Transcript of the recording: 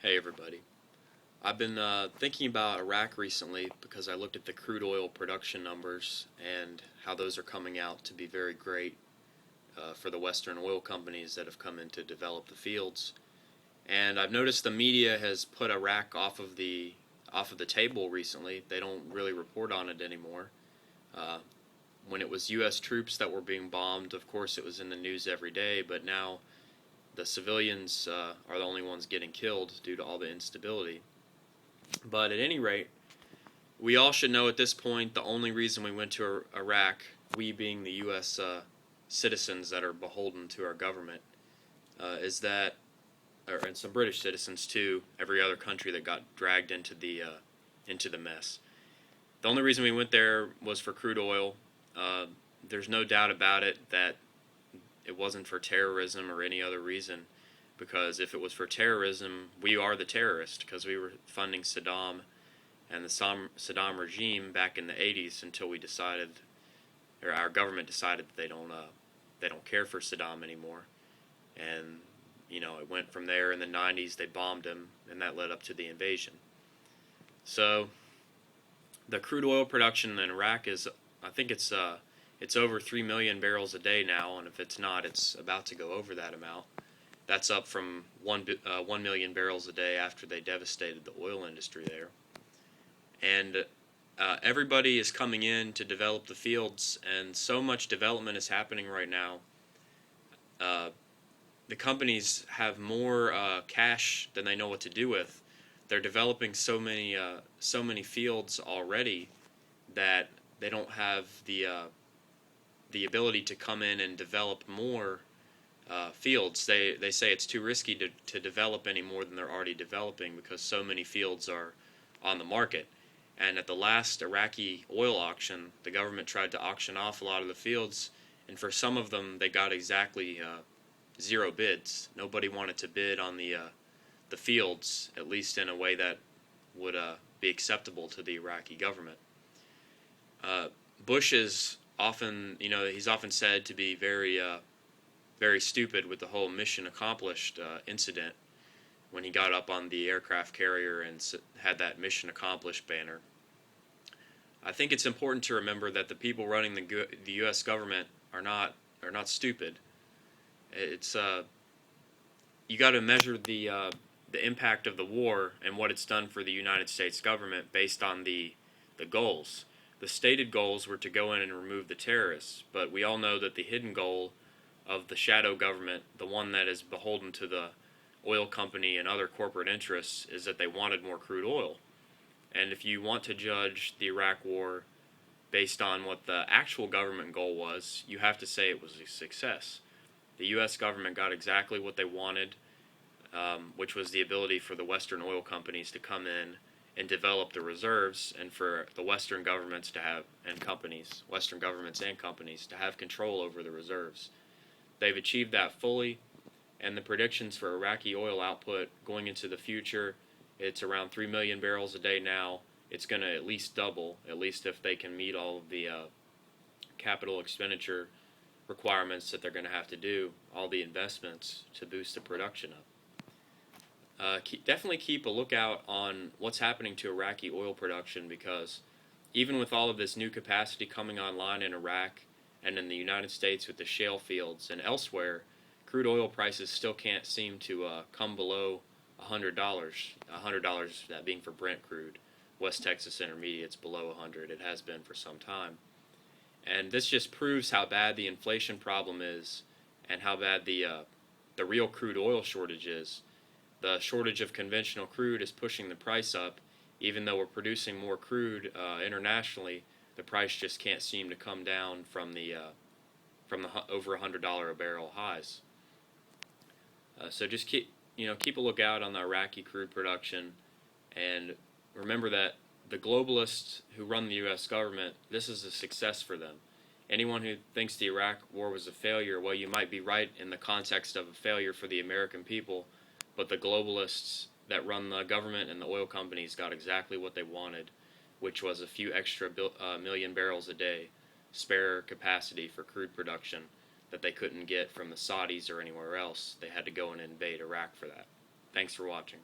Hey everybody. I've been thinking about Iraq recently because I looked at the crude oil production numbers and how those are coming out to be very great for the Western oil companies that have come in to develop the fields. And I've noticed the media has put Iraq off of the table recently. They don't really report on it anymore. Uh, when it was U.S. troops that were being bombed, of course it was in the news every day, but now the civilians are the only ones getting killed due to all the instability. But at any rate, we all should know at this point the only reason we went to Iraq, we being the U.S. Citizens that are beholden to our government, is that, and some British citizens too, every other country that got dragged into the mess. The only reason we went there was for crude oil. There's no doubt about it that it wasn't for terrorism or any other reason, because if it was for terrorism, we are the terrorist, because we were funding Saddam and the Saddam regime back in the 80s until we decided, or our government decided that they don't care for Saddam anymore. And it went from there. In the 90s they bombed him, and that led up to the invasion. So the crude oil production in Iraq is, I think it's over 3 million barrels a day now, and if it's not, it's about to go over that amount. That's up from 1 million barrels a day after they devastated the oil industry there. And everybody is coming in to develop the fields, and so much development is happening right now. The companies have more cash than they know what to do with. They're developing so many fields already that they don't have the ability to come in and develop more fields. They say it's too risky to develop any more than they're already developing because so many fields are on the market. And at the last Iraqi oil auction, the government tried to auction off a lot of the fields, and for some of them they got exactly 0 bids. Nobody wanted to bid on the fields, at least in a way that would be acceptable to the Iraqi government. Bush is often, he's often said to be very stupid with the whole mission accomplished incident when he got up on the aircraft carrier and had that mission accomplished banner. I think it's important to remember that the people running the U.S. government are not stupid. It's you got to measure the impact of the war and what it's done for the United States government based on the goals. The stated goals were to go in and remove the terrorists, but we all know that the hidden goal of the shadow government, the one that is beholden to the oil company and other corporate interests, is that they wanted more crude oil. And if you want to judge the Iraq war based on what the actual government goal was, you have to say it was a success. The U.S. government got exactly what they wanted, which was the ability for the Western oil companies to come in and develop the reserves, and for the Western governments to have, Western governments and companies to have control over the reserves. They've achieved that fully, and the predictions for Iraqi oil output going into the future, it's around 3 million barrels a day now. It's going to at least double, at least if they can meet all of the capital expenditure requirements that they're going to have to do, all the investments to boost the production up. Definitely keep a lookout on what's happening to Iraqi oil production, because even with all of this new capacity coming online in Iraq and in the United States with the shale fields and elsewhere, crude oil prices still can't seem to come below $100. $100, that being for Brent crude. West Texas Intermediate's below $100. It has been for some time. And this just proves how bad the inflation problem is and how bad the real crude oil shortage is. The shortage of conventional crude is pushing the price up. Even though we're producing more crude internationally, the price just can't seem to come down from the over $100 a barrel highs. So just keep a lookout on the Iraqi crude production, and remember that the globalists who run the U.S. government, this is a success for them. Anyone who thinks the Iraq war was a failure, well, you might be right in the context of a failure for the American people, but the globalists that run the government and the oil companies got exactly what they wanted, which was a few extra million barrels a day, spare capacity for crude production that they couldn't get from the Saudis or anywhere else. They had to go and invade Iraq for that. Thanks for watching.